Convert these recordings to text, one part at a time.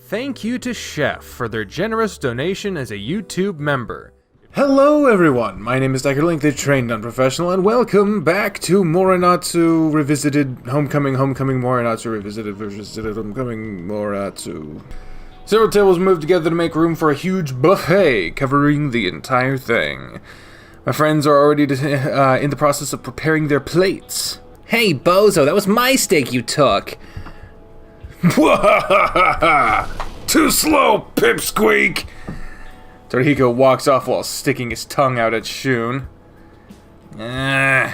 Thank you to Chef for their generous donation as a YouTube member. Hello everyone, my name is Link, the trained unprofessional, and welcome back to Morenatsu Revisited, Homecoming Morenatsu Revisited, Homecoming Morenatsu. Several tables moved together to make room for a huge buffet covering the entire thing. My friends are already in the process of preparing their plates. Hey, bozo, that was my steak you took. Too slow, pipsqueak! Torihiko walks off while sticking his tongue out at Shun. Aww.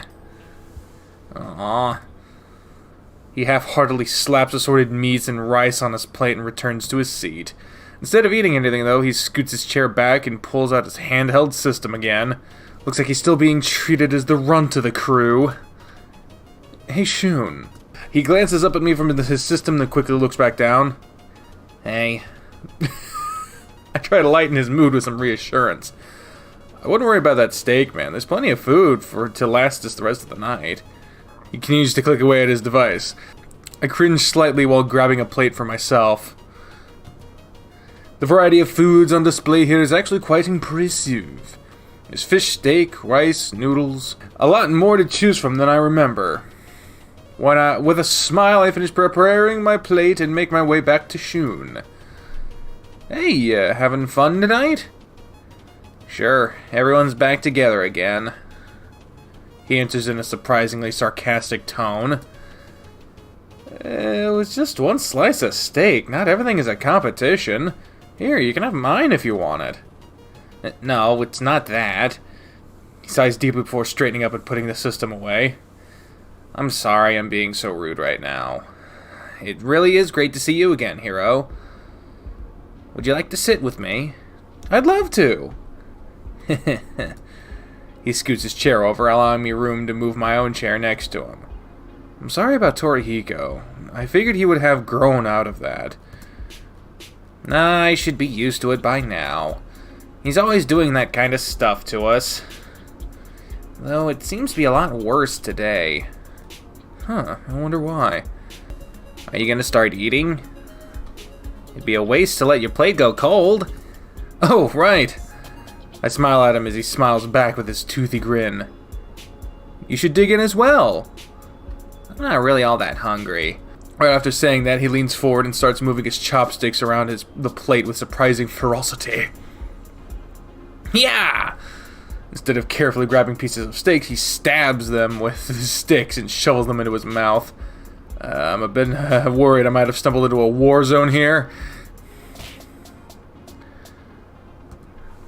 He half-heartedly slaps assorted meats and rice on his plate and returns to his seat. Instead of eating anything, though, he scoots his chair back and pulls out his handheld system again. Looks like he's still being treated as the runt of the crew. Hey, Shun. He glances up at me from his system, then quickly looks back down. Hey. I try to lighten his mood with some reassurance. I wouldn't worry about that steak, man. There's plenty of food to last us the rest of the night. He continues to click away at his device. I cringe slightly while grabbing a plate for myself. The variety of foods on display here is actually quite impressive. There's fish steak, rice, noodles, a lot more to choose from than I remember. With a smile, I finish preparing my plate and make my way back to Shun. Hey, having fun tonight? Sure, everyone's back together again. He answers in a surprisingly sarcastic tone. It was just one slice of steak. Not everything is a competition. Here, you can have mine if you want it. No, it's not that. He sighs deeply before straightening up and putting the system away. I'm sorry I'm being so rude right now. It really is great to see you again, hero. Would you like to sit with me? I'd love to. He scoots his chair over, allowing me room to move my own chair next to him. I'm sorry about Torihiko. I figured he would have grown out of that. I should be used to it by now. He's always doing that kind of stuff to us. Though it seems to be a lot worse today. Huh, I wonder why. Are you gonna start eating? It'd be a waste to let your plate go cold. Oh, right. I smile at him as he smiles back with his toothy grin. You should dig in as well. I'm not really all that hungry. Right after saying that, he leans forward and starts moving his chopsticks around the plate with surprising ferocity. Yeah! Instead of carefully grabbing pieces of steak, he stabs them with his sticks and shovels them into his mouth. I'm a bit worried I might have stumbled into a war zone here.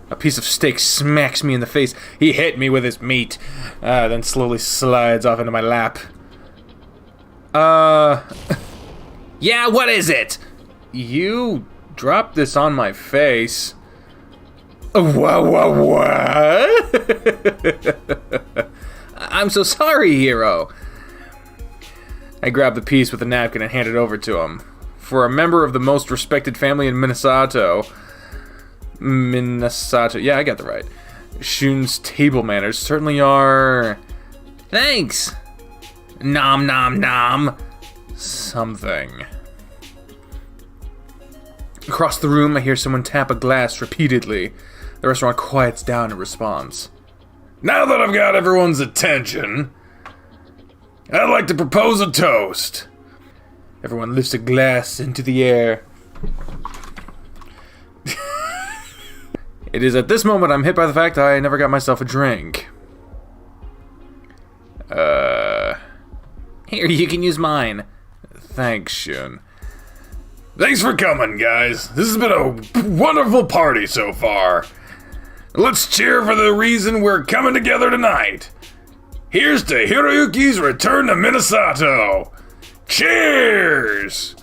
A piece of steak smacks me in the face. He hit me with his meat, then slowly slides off into my lap. Yeah, what is it? You dropped this on my face. What? I'm so sorry, hero. I grab the piece with a napkin and hand it over to him. For a member of the most respected family in Minasato, yeah, I got that right. Shun's table manners certainly are... Thanks. Nom nom nom. Something. Across the room, I hear someone tap a glass repeatedly. The restaurant quiets down in response. Now that I've got everyone's attention, I'd like to propose a toast. Everyone lifts a glass into the air. It is at this moment I'm hit by the fact that I never got myself a drink. Here, you can use mine. Thanks, Shun. Thanks for coming, guys. This has been a wonderful party so far. Let's cheer for the reason we're coming together tonight. Here's to Hiroyuki's return to Minasato. Cheers!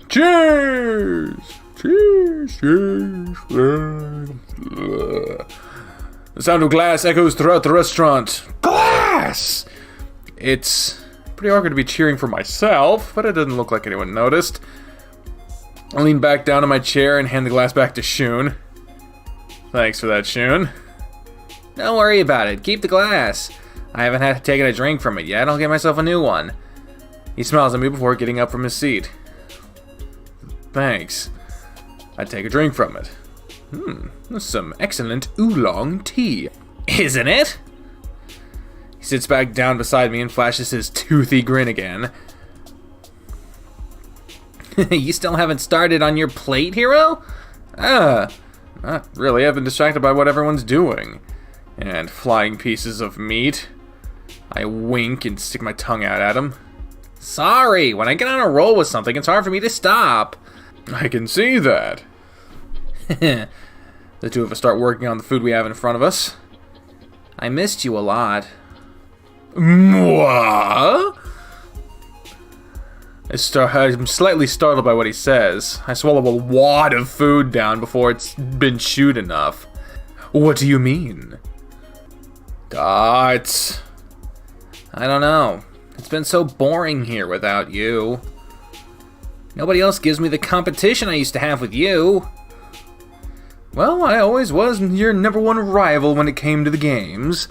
Cheers! Cheers! Cheers! The sound of glass echoes throughout the restaurant. Glass! It's pretty awkward to be cheering for myself, but it doesn't look like anyone noticed. I lean back down in my chair and hand the glass back to Shun. Thanks for that, Shun. Don't worry about it. Keep the glass. I haven't had taken a drink from it yet. I'll get myself a new one. He smiles at me before getting up from his seat. Thanks. I take a drink from it. Some excellent oolong tea. Isn't it? He sits back down beside me and flashes his toothy grin again. You still haven't started on your plate, Hero? Not really. I've been distracted by what everyone's doing. And flying pieces of meat. I wink and stick my tongue out at him. Sorry, when I get on a roll with something, it's hard for me to stop. I can see that. The two of us start working on the food we have in front of us. I missed you a lot. What? I'm slightly startled by what he says. I swallow a wad of food down before it's been chewed enough. What do you mean? Darts. I don't know. It's been so boring here without you. Nobody else gives me the competition I used to have with you. Well, I always was your #1 rival when it came to the games.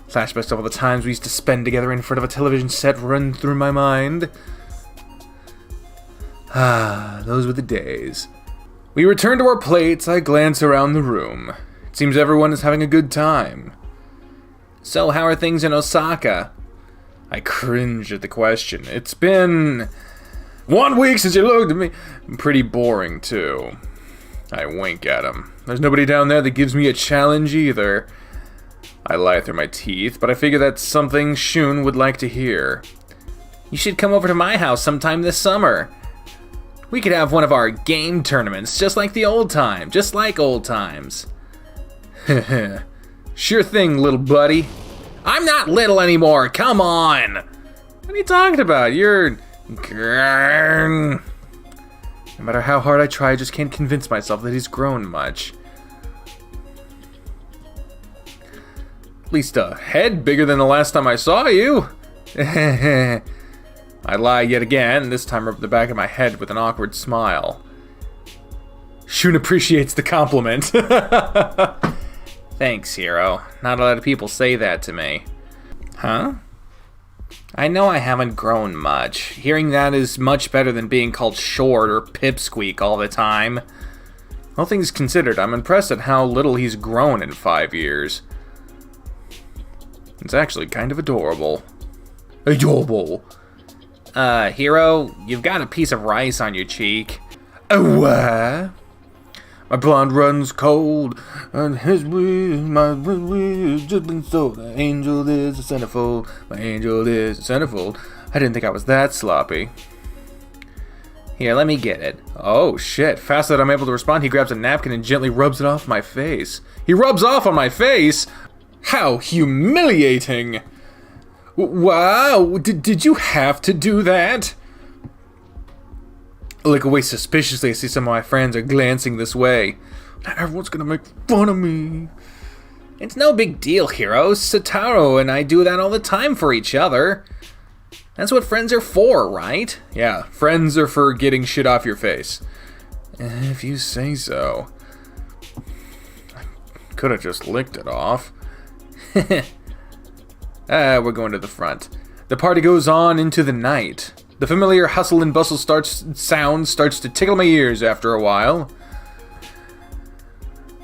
Flashbacks of all the times we used to spend together in front of a television set run through my mind. Those were the days. We return to our plates. I glance around the room. It seems everyone is having a good time. So how are things in Osaka? I cringe at the question. It's been 1 week since you looked at me. Pretty boring, too. I wink at him. There's nobody down there that gives me a challenge either. I lie through my teeth, but I figure that's something Shun would like to hear. You should come over to my house sometime this summer. We could have one of our game tournaments, just like old times. Sure thing, little buddy. I'm not little anymore, come on! What are you talking about? You're... No matter how hard I try, I just can't convince myself that he's grown much. At least a head bigger than the last time I saw you. I lie yet again, this time rub the back of my head with an awkward smile. Shun appreciates the compliment. Thanks, Hero. Not a lot of people say that to me. Huh? I know I haven't grown much. Hearing that is much better than being called short or pipsqueak all the time. All things considered, I'm impressed at how little he's grown in 5 years. It's actually kind of adorable. Adorable. Hero, you've got a piece of rice on your cheek. What? My blonde runs cold, and his wish, my wish just been sold. The angel is a centerfold, my angel is a centerfold. I didn't think I was that sloppy. Here, let me get it. Oh shit, fast that I'm able to respond, he grabs a napkin and gently rubs it off my face. He rubs off on my face? How humiliating! Wow, did you have to do that? I look away suspiciously. I see some of my friends are glancing this way. Everyone's gonna make fun of me. It's no big deal, Hero. Satoru and I do that all the time for each other. That's what friends are for, right? Yeah, friends are for getting shit off your face. If you say so. I could have just licked it off. We're going to the front. The party goes on into the night. The familiar hustle and bustle sound starts to tickle my ears after a while.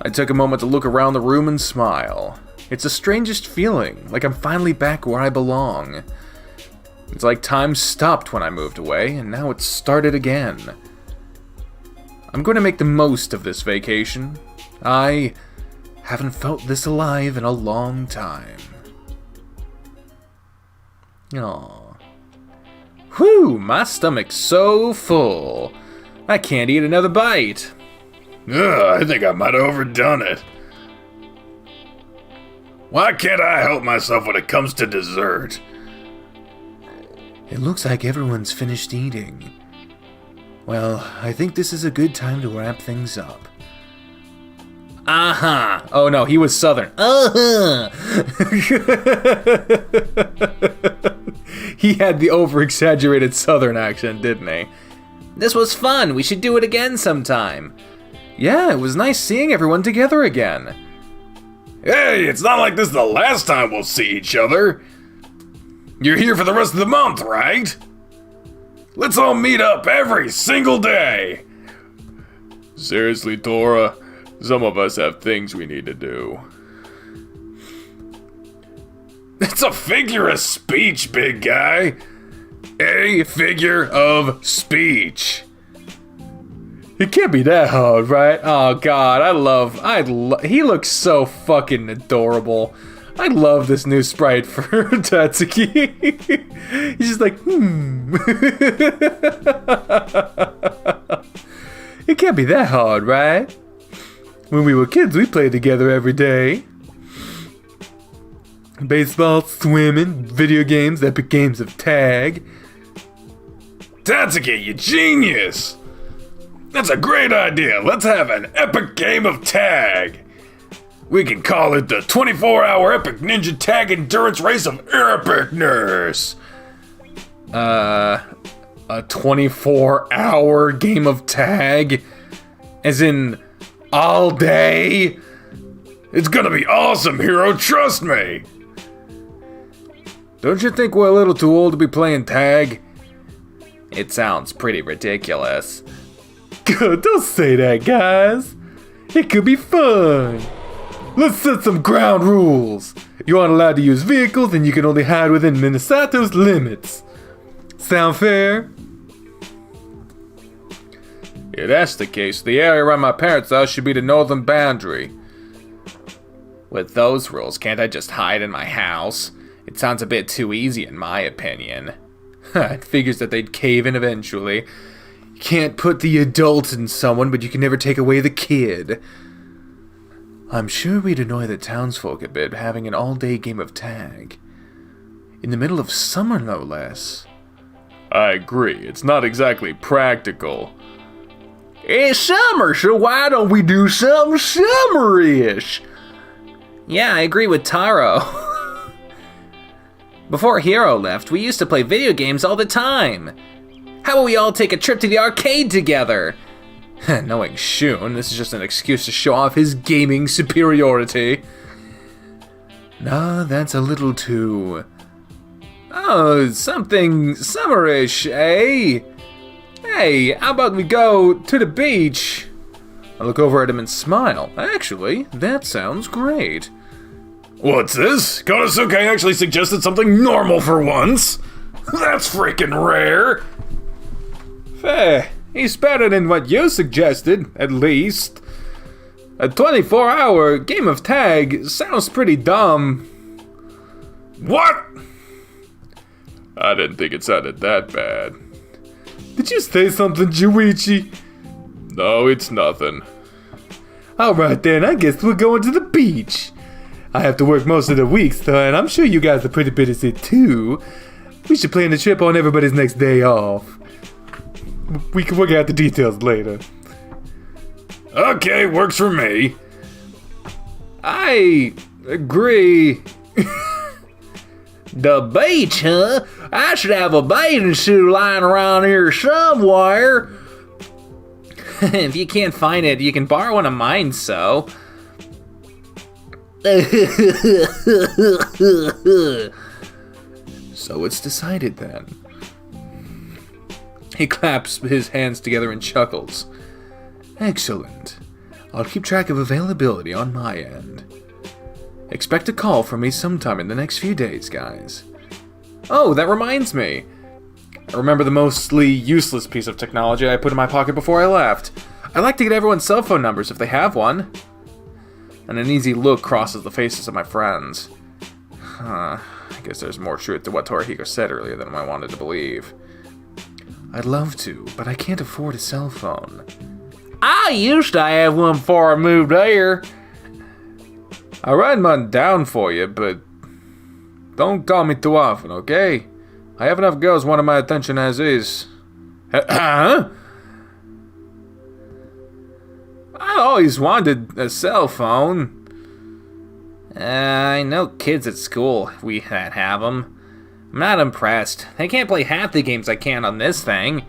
I took a moment to look around the room and smile. It's the strangest feeling, like I'm finally back where I belong. It's like time stopped when I moved away, and now it's started again. I'm going to make the most of this vacation. I haven't felt this alive in a long time. Aww. Whew, my stomach's so full. I can't eat another bite. I think I might have overdone it. Why can't I help myself when it comes to dessert? It looks like everyone's finished eating. Well, I think this is a good time to wrap things up. Uh-huh. Oh no, he was Southern. Uh-huh. He had the over-exaggerated Southern accent, didn't he? This was fun. We should do it again sometime. Yeah, it was nice seeing everyone together again. Hey, it's not like this is the last time we'll see each other. You're here for the rest of the month, right? Let's all meet up every single day. Seriously, Tora, some of us have things we need to do. It's a figure of speech, big guy. A figure of speech. It can't be that hard, right? Oh god, he looks so fucking adorable. I love this new sprite for Tatsuki. He's just like, It can't be that hard, right? When we were kids, we played together every day. Baseball, swimming, video games, epic games of tag. Tatsuki, you genius! That's a great idea. Let's have an epic game of tag. We can call it the 24-hour epic ninja tag endurance race of epicness. A 24-hour game of tag? As in, all day? It's gonna be awesome, hero, trust me. Don't you think we're a little too old to be playing tag? It sounds pretty ridiculous. Don't say that, guys. It could be fun. Let's set some ground rules. You aren't allowed to use vehicles and you can only hide within Minnesata's limits. Sound fair? If that's the case, the area around my parents' house should be the northern boundary. With those rules, can't I just hide in my house? It sounds a bit too easy in my opinion. It figures that they'd cave in eventually. You can't put the adult in someone, but you can never take away the kid. I'm sure we'd annoy the townsfolk a bit having an all-day game of tag. In the middle of summer, no less. I agree, it's not exactly practical. It's summer, so why don't we do something summer-ish? Yeah, I agree with Taro. Before Hero left, we used to play video games all the time. How about we all take a trip to the arcade together? Knowing Shun, this is just an excuse to show off his gaming superiority. Nah, that's a little too... Oh, something summerish, eh? Hey, how about we go to the beach? I look over at him and smile. Actually, that sounds great. What's this? Konosuke actually suggested something normal for once. That's freaking rare. Fair. He's better than what you suggested, at least. A 24-hour game of tag sounds pretty dumb. What? I didn't think it sounded that bad. Did you say something, Juichi? No, it's nothing. Alright then, I guess we're going to the beach. I have to work most of the week, so, and I'm sure you guys are pretty busy too. We should plan the trip on everybody's next day off. We can work out the details later. Okay, works for me. I agree. The beach, huh? I should have a bathing suit lying around here somewhere. If you can't find it, you can borrow one of mine, so. So it's decided then. He claps his hands together and chuckles. Excellent. I'll keep track of availability on my end. Expect a call from me sometime in the next few days, guys. Oh, that reminds me. I remember the mostly useless piece of technology I put in my pocket before I left. I like to get everyone's cell phone numbers if they have one. And an easy look crosses the faces of my friends. I guess there's more truth to what Torihiko said earlier than I wanted to believe. I'd love to, but I can't afford a cell phone. I used to have one before I moved here. I'll write one down for you, but don't call me too often, okay? I have enough girls wanting my attention as is. Huh? I always wanted a cell phone. I know kids at school that have them. I'm not impressed. They can't play half the games I can on this thing.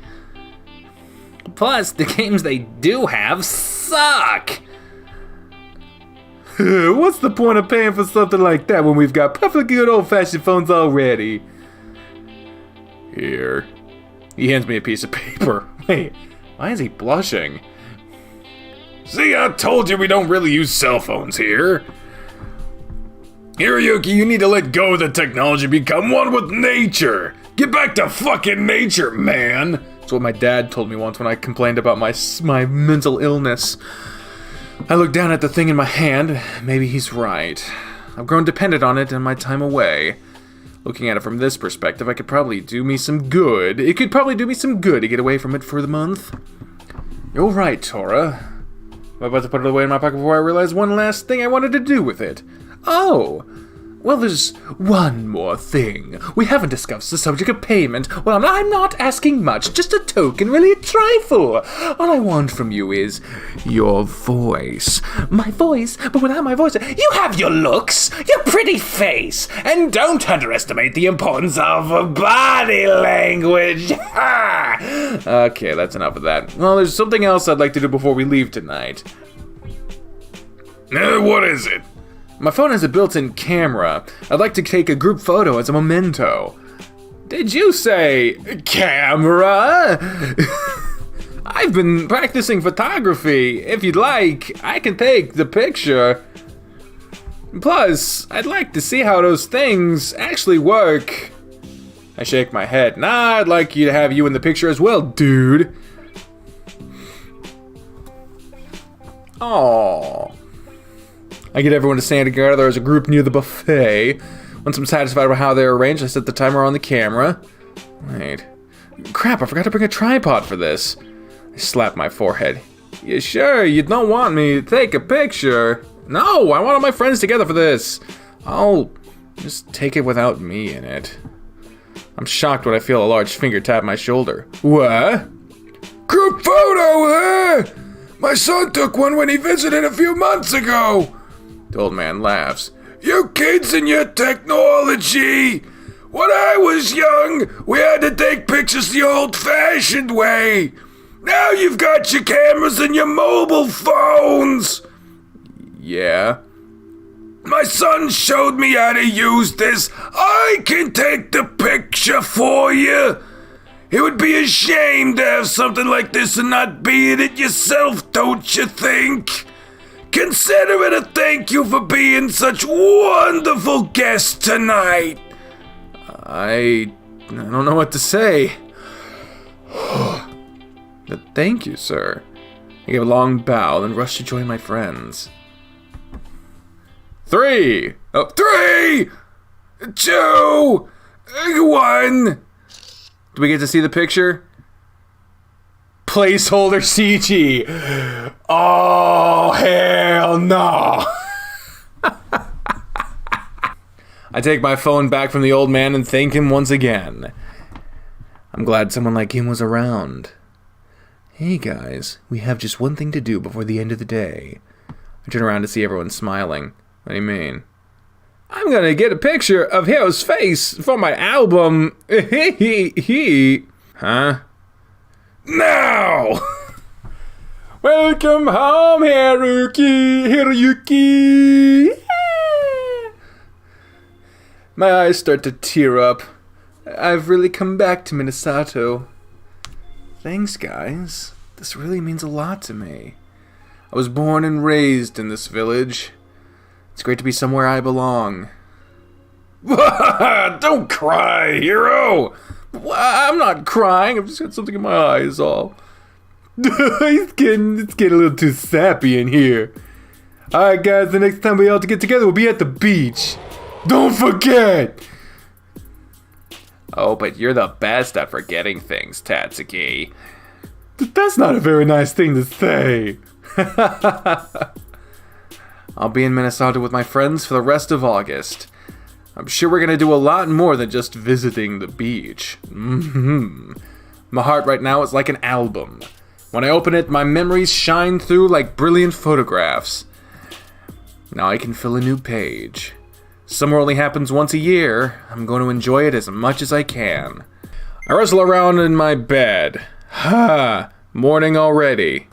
Plus, the games they do have suck! What's the point of paying for something like that when we've got perfectly good old-fashioned phones already? Here. He hands me a piece of paper. Wait, why is he blushing? See, I told you we don't really use cell phones here. Hiroyuki, you need to let go of the technology, become one with nature. Get back to fucking nature, man. That's what my dad told me once when I complained about my mental illness. I looked down at the thing in my hand. Maybe he's right. I've grown dependent on it in my time away. Looking at it from this perspective, I could probably do me some good. It could probably do me some good to get away from it for the month. You're right, Tora. I'm about to put it away in my pocket before I realized one last thing I wanted to do with it. Oh! Well, there's one more thing. We haven't discussed the subject of payment. Well, I'm not asking much, just a token, really a trifle. All I want from you is your voice. My voice? But without my voice, you have your looks, your pretty face, and don't underestimate the importance of body language. Okay, that's enough of that. Well, there's something else I'd like to do before we leave tonight. What is it? My phone has a built-in camera. I'd like to take a group photo as a memento. Did you say camera? I've been practicing photography. If you'd like, I can take the picture. Plus, I'd like to see how those things actually work. I shake my head. Nah, I'd like you to have you in the picture as well, dude. Aww. I get everyone to stand together as a group near the buffet. Once I'm satisfied with how they're arranged, I set the timer on the camera. Wait. Crap, I forgot to bring a tripod for this. I slap my forehead. You sure you don't want me to take a picture? No, I want all my friends together for this. I'll just take it without me in it. I'm shocked when I feel a large finger tap my shoulder. What? Group photo, huh? My son took one when he visited a few months ago. The old man laughs. You kids and your technology! When I was young, we had to take pictures the old-fashioned way. Now you've got your cameras and your mobile phones. Yeah? My son showed me how to use this. I can take the picture for you. It would be a shame to have something like this and not be in it yourself, don't you think? Consider it a thank you for being such wonderful guests tonight. I don't know what to say. But thank you, sir. I give a long bow, then rush to join my friends. 3, 3, 2, 1. Do we get to see the picture? Placeholder CG. Oh, hell no. I take my phone back from the old man and thank him once again. I'm glad someone like him was around. Hey guys, we have just one thing to do before the end of the day. I turn around to see everyone smiling. What do you mean? I'm gonna get a picture of Hio's face for my album. Huh? Now! Welcome home, Hiroyuki. Yeah. My eyes start to tear up. I've really come back to Minasato. Thanks, guys. This really means a lot to me. I was born and raised in this village. It's great to be somewhere I belong. Don't cry, hero! I'm not crying. I've just got something in my eyes, all. it's getting a little too sappy in here. Alright, guys, the next time we all get together, we'll be at the beach. Don't forget! Oh, but you're the best at forgetting things, Tatsuki. That's not a very nice thing to say. I'll be in Minasato with my friends for the rest of August. I'm sure we're gonna do a lot more than just visiting the beach. My heart right now is like an album. When I open it, my memories shine through like brilliant photographs. Now I can fill a new page. Summer only happens once a year. I'm going to enjoy it as much as I can. I wrestle around in my bed. Morning already.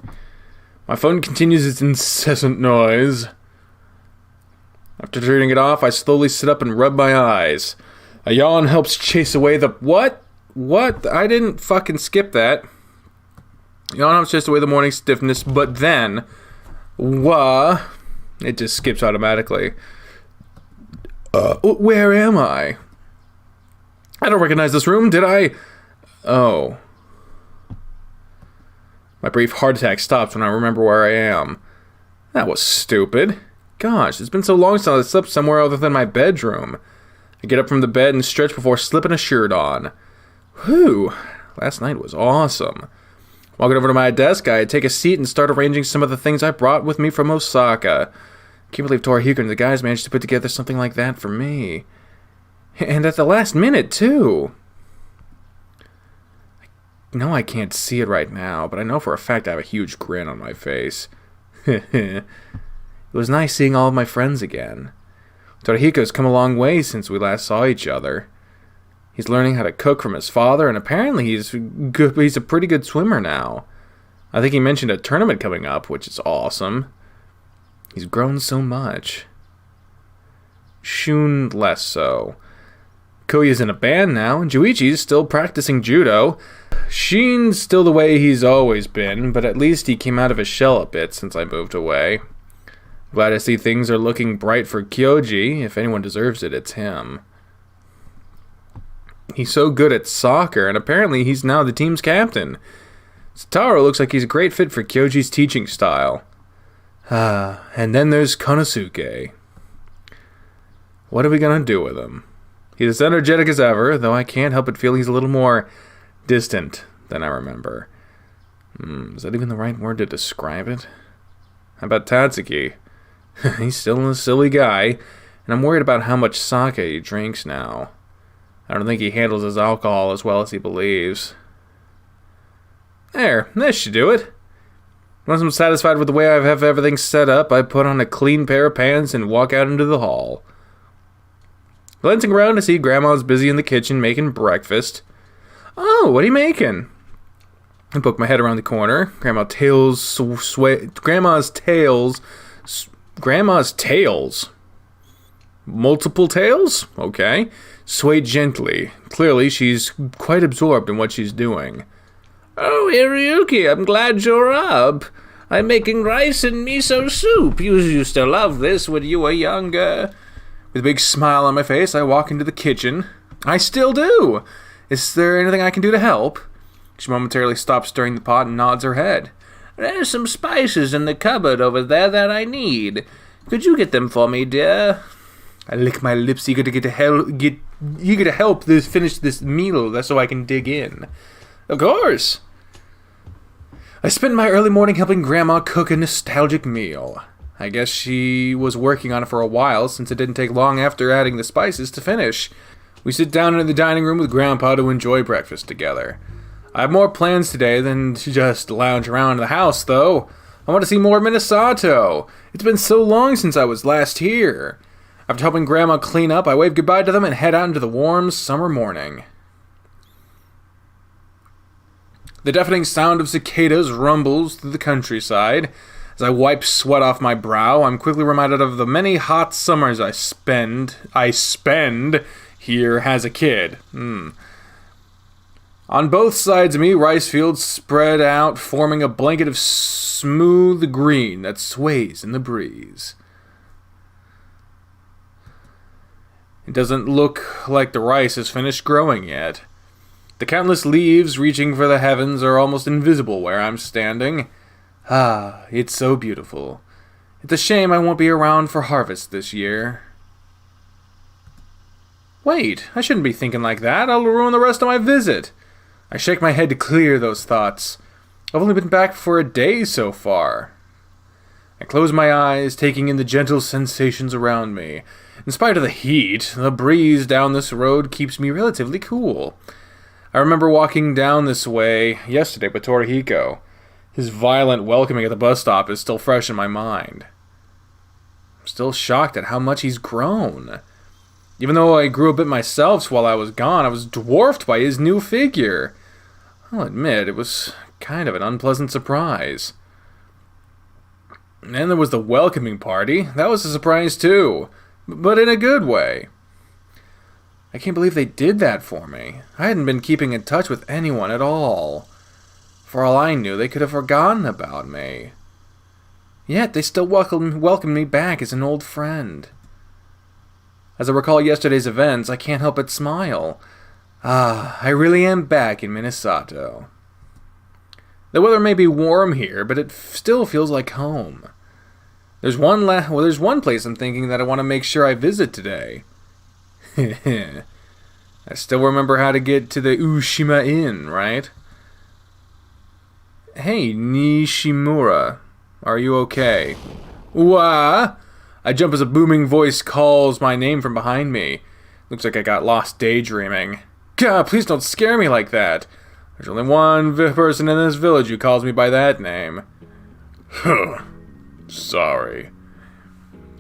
My phone continues its incessant noise. After turning it off, I slowly sit up and rub my eyes. A yawn helps chase away the... What? I didn't fucking skip that. Yawn helps chase away the morning stiffness, but then Wha? It just skips automatically. Where am I? I don't recognize this room, did I? Oh. My brief heart attack stops when I remember where I am. That was stupid. Gosh, it's been so long since I slept somewhere other than my bedroom. I get up from the bed and stretch before slipping a shirt on. Whew, last night was awesome. Walking over to my desk, I take a seat and start arranging some of the things I brought with me from Osaka. Can't believe Torihiko and the guys managed to put together something like that for me. And at the last minute, too. No, I can't see it right now, but I know for a fact I have a huge grin on my face. It was nice seeing all of my friends again. Torihiko's come a long way since we last saw each other. He's learning how to cook from his father, and apparently he's a pretty good swimmer now. I think he mentioned a tournament coming up, which is awesome. He's grown so much. Shun less so. Koya's in a band now, and Juichi's still practicing judo. Shin's still the way he's always been, but at least he came out of his shell a bit since I moved away. Glad to see things are looking bright for Kyoji. If anyone deserves it, it's him. He's so good at soccer, and apparently he's now the team's captain. Satoru looks like he's a great fit for Kyoji's teaching style. And then there's Konosuke. What are we gonna do with him? He's as energetic as ever, though I can't help but feel he's a little more distant than I remember. Is that even the right word to describe it? How about Tatsuki? He's still a silly guy, and I'm worried about how much sake he drinks now. I don't think he handles his alcohol as well as he believes. There, this should do it. Once I'm satisfied with the way I have everything set up, I put on a clean pair of pants and walk out into the hall. Glancing around to see Grandma's busy in the kitchen making breakfast. Oh, what are you making? I poke my head around the corner. Grandma's tails. Multiple tails? Okay. Sway gently. Clearly, she's quite absorbed in what she's doing. Oh, Hiroyuki, I'm glad you're up. I'm making rice and miso soup. You used to love this when you were younger. With a big smile on my face, I walk into the kitchen. I still do. Is there anything I can do to help? She momentarily stops stirring the pot and nods her head. There's some spices in the cupboard over there that I need. Could you get them for me, dear? I lick my lips, eager to help finish this meal so I can dig in. Of course. I spent my early morning helping Grandma cook a nostalgic meal. I guess she was working on it for a while, since it didn't take long after adding the spices to finish. We sit down in the dining room with Grandpa to enjoy breakfast together. I have more plans today than to just lounge around the house, though. I want to see more of Minasato. It's been so long since I was last here. After helping Grandma clean up, I wave goodbye to them and head out into the warm summer morning. The deafening sound of cicadas rumbles through the countryside. As I wipe sweat off my brow, I'm quickly reminded of the many hot summers I spend here as a kid. On both sides of me, rice fields spread out, forming a blanket of smooth green that sways in the breeze. It doesn't look like the rice has finished growing yet. The countless leaves reaching for the heavens are almost invisible where I'm standing. It's so beautiful. It's a shame I won't be around for harvest this year. Wait, I shouldn't be thinking like that. I'll ruin the rest of my visit. I shake my head to clear those thoughts. I've only been back for a day so far. I close my eyes, taking in the gentle sensations around me. In spite of the heat, the breeze down this road keeps me relatively cool. I remember walking down this way yesterday with Torihiko. His violent welcoming at the bus stop is still fresh in my mind. I'm still shocked at how much he's grown. Even though I grew a bit myself while I was gone, I was dwarfed by his new figure. I'll admit, it was kind of an unpleasant surprise. And then there was the welcoming party. That was a surprise too, but in a good way. I can't believe they did that for me. I hadn't been keeping in touch with anyone at all. For all I knew, they could have forgotten about me. Yet they still welcome me back as an old friend. As I recall yesterday's events, I can't help but smile. Ah, I really am back in Minnesota. The weather may be warm here, but it still feels like home. There's one place I'm thinking that I want to make sure I visit today. I still remember how to get to the Ushima Inn, right? Hey, Nishimura. Are you okay? Wah! I jump as a booming voice calls my name from behind me. Looks like I got lost daydreaming. God, please don't scare me like that. There's only one person in this village who calls me by that name. Huh. Sorry.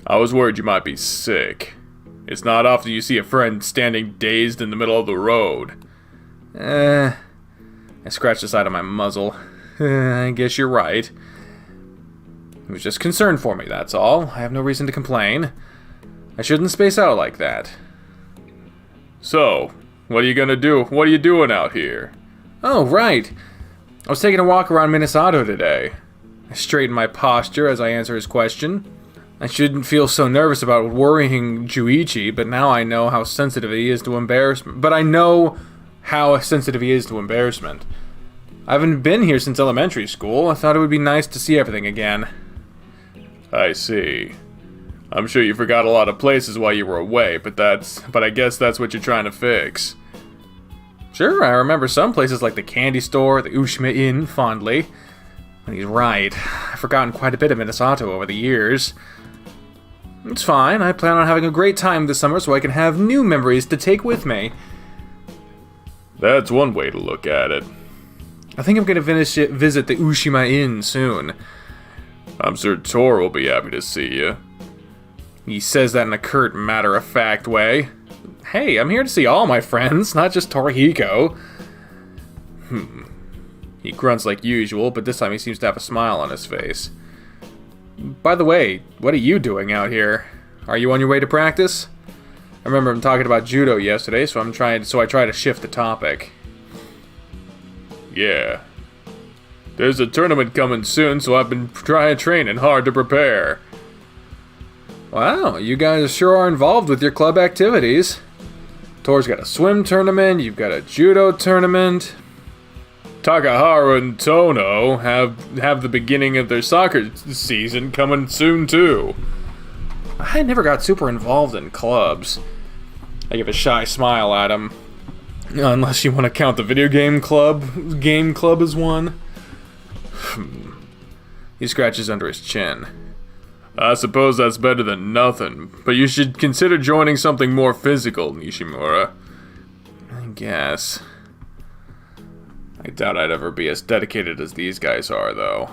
I was worried you might be sick. It's not often you see a friend standing dazed in the middle of the road. I scratched the side of my muzzle. I guess you're right. He was just concerned for me, that's all. I have no reason to complain. I shouldn't space out like that. So, what are you gonna do? What are you doing out here? Oh, right. I was taking a walk around Minnesota today. I straighten my posture as I answer his question. I shouldn't feel so nervous about worrying Juichi, but now I know how sensitive he is to embarrassment. I haven't been here since elementary school. I thought it would be nice to see everything again. I see. I'm sure you forgot a lot of places while you were away, but I guess that's what you're trying to fix. Sure, I remember some places like the candy store, the Ushima Inn, fondly. And he's right. I've forgotten quite a bit of Minnesota over the years. It's fine. I plan on having a great time this summer so I can have new memories to take with me. That's one way to look at it. I think I'm going to visit the Ushima Inn soon. I'm sure Tor will be happy to see you. He says that in a curt, matter-of-fact way. Hey, I'm here to see all my friends, not just Torihiko. He grunts like usual, but this time he seems to have a smile on his face. By the way, what are you doing out here? Are you on your way to practice? I remember him talking about judo yesterday, so I try to shift the topic. Yeah. There's a tournament coming soon, so I've been training hard to prepare. Wow, you guys sure are involved with your club activities. Tor's got a swim tournament, you've got a judo tournament. Takaharu and Tono have the beginning of their soccer season coming soon too. I never got super involved in clubs. I give a shy smile at him. Unless you want to count the video game club as one. He scratches under his chin. I suppose that's better than nothing, but you should consider joining something more physical, Nishimura. I guess. I doubt I'd ever be as dedicated as these guys are, though.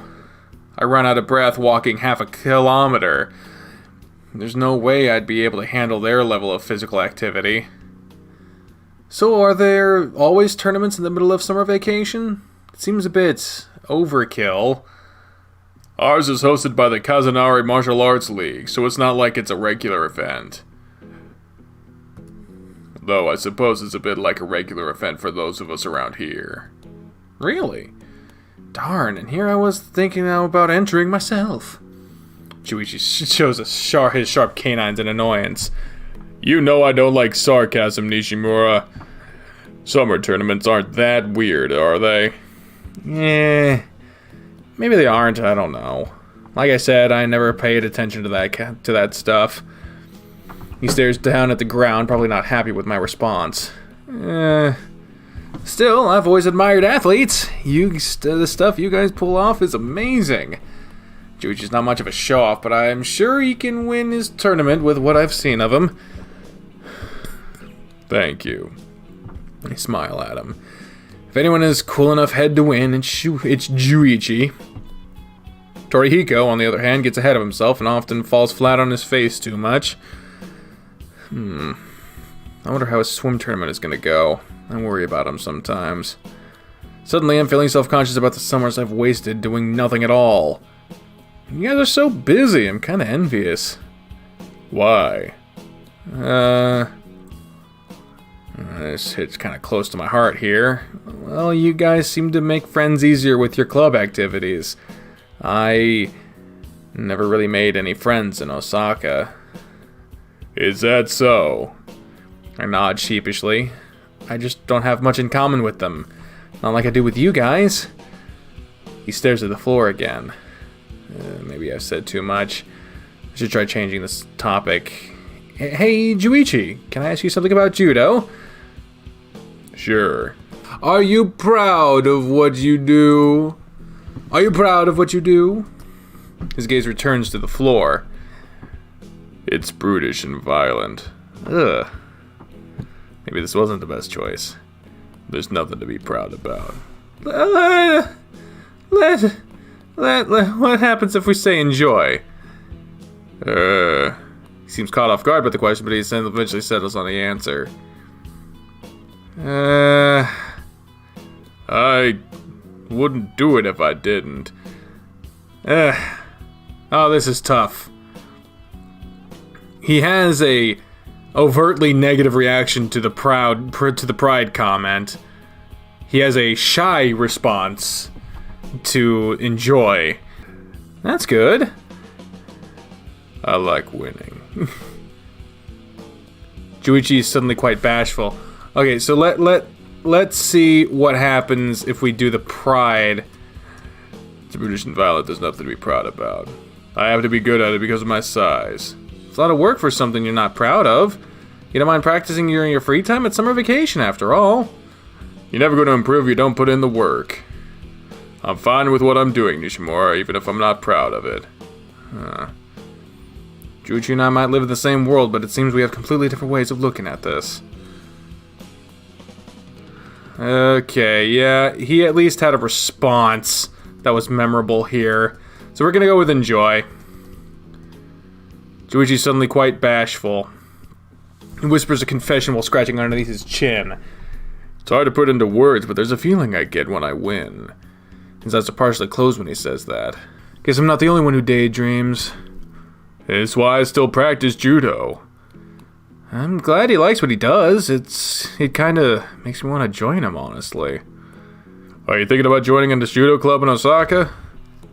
I run out of breath walking half a kilometer. There's no way I'd be able to handle their level of physical activity. So are there always tournaments in the middle of summer vacation? It seems a bit overkill. Ours is hosted by the Kazanari Martial Arts League, so it's not like it's a regular event. Though I suppose it's a bit like a regular event for those of us around here. Really? Darn, and here I was thinking now about entering myself. Juichi shows his sharp canines in annoyance. You know I don't like sarcasm, Nishimura. Summer tournaments aren't that weird, are they? Maybe they aren't, I don't know. Like I said, I never paid attention to that stuff. He stares down at the ground, probably not happy with my response. Still, I've always admired athletes. The stuff you guys pull off is amazing. Juichi's not much of a show-off, but I'm sure he can win his tournament with what I've seen of him. Thank you. I smile at him. If anyone is cool enough head to win, it's Juichi. Torihiko, on the other hand, gets ahead of himself and often falls flat on his face too much. I wonder how his swim tournament is going to go. I worry about him sometimes. Suddenly, I'm feeling self-conscious about the summers I've wasted doing nothing at all. You guys are so busy, I'm kind of envious. Why? This hits kind of close to my heart here. Well, you guys seem to make friends easier with your club activities. I Never really made any friends in Osaka. Is that so? I nod sheepishly. I just don't have much in common with them. Not like I do with you guys. He stares at the floor again. Maybe I've said too much. I should try changing this topic. Hey, Juichi, can I ask you something about judo? Sure. Are you proud of what you do? Are you proud of what you do? His gaze returns to the floor. It's brutish and violent. Ugh. Maybe this wasn't the best choice. There's nothing to be proud about. What happens if we say enjoy? He seems caught off guard by the question, but he eventually settles on the answer. I wouldn't do it if I didn't. Oh, this is tough. He has a overtly negative reaction to the pride comment. He has a shy response to enjoy. That's good. I like winning. Juichi is suddenly quite bashful. Okay, so let's see what happens if we do the pride. It's brutish and violent. There's nothing to be proud about. I have to be good at it because of my size. It's a lot of work for something you're not proud of. You don't mind practicing during your free time? It's summer vacation, after all. You're never going to improve if you don't put in the work. I'm fine with what I'm doing, Nishimura, even if I'm not proud of it. Juichi and I might live in the same world, but it seems we have completely different ways of looking at this. Okay, yeah, he at least had a response that was memorable here. So we're gonna go with enjoy. Juichi's suddenly quite bashful. He whispers a confession while scratching underneath his chin. It's hard to put into words, but there's a feeling I get when I win. His eyes are partially closed when he says that. Guess I'm not the only one who daydreams. It's why I still practice judo. I'm glad he likes what he does. It kinda makes me want to join him, honestly. Are you thinking about joining in this judo club in Osaka?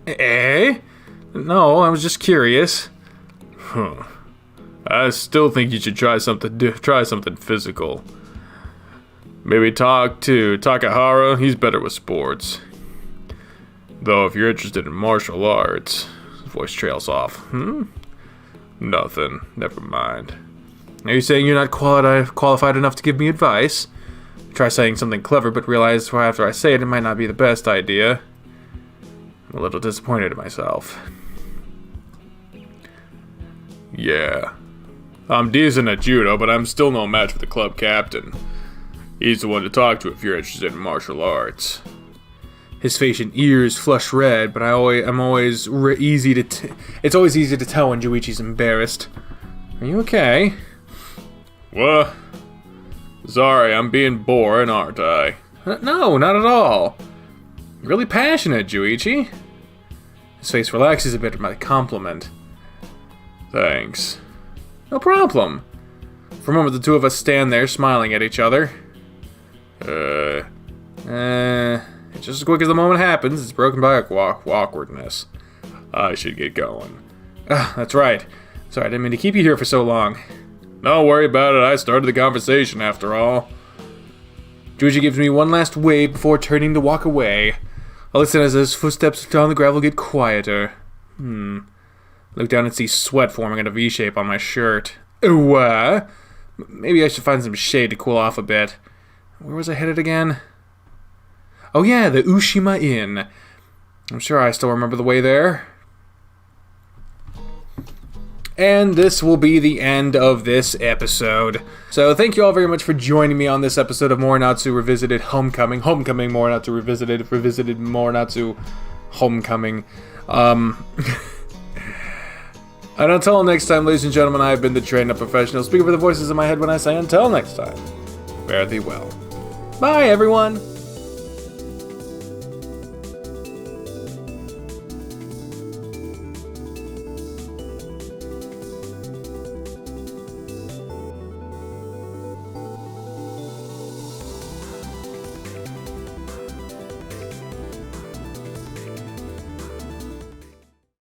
Eh? No, I was just curious. Huh. I still think you should try something physical. Maybe talk to Takahara. He's better with sports. Though if you're interested in martial arts... His voice trails off. Nothing. Never mind. Are you saying you're not qualified enough to give me advice? Try saying something clever, but realize after I say it, it might not be the best idea. I'm a little disappointed in myself. Yeah. I'm decent at judo, but I'm still no match for the club captain. He's the one to talk to if you're interested in martial arts. His face and ears flush red, but I'm always easy to it's always easy to tell when Juichi's embarrassed. Are you okay? What? Sorry, I'm being boring, aren't I? No, not at all. You're really passionate, Juichi. His face relaxes a bit at my compliment. Thanks. No problem. For a moment, the two of us stand there, smiling at each other. It's just as quick as the moment happens, it's broken by awkwardness. I should get going. That's right. Sorry, I didn't mean to keep you here for so long. Don't worry about it, I started the conversation after all. Juichi gives me one last wave before turning to walk away. I listen as his footsteps on the gravel get quieter. Look down and see sweat forming in a V-shape on my shirt. Maybe I should find some shade to cool off a bit. Where was I headed again? Oh yeah, the Ushima Inn. I'm sure I still remember the way there. And this will be the end of this episode. So thank you all very much for joining me on this episode of Morenatsu Revisited Homecoming. Homecoming Morenatsu Revisited. Revisited Morenatsu Homecoming. And until next time, ladies and gentlemen, I have been the trained up professional. Speaking for the voices in my head when I say until next time. Fare thee well. Bye, everyone.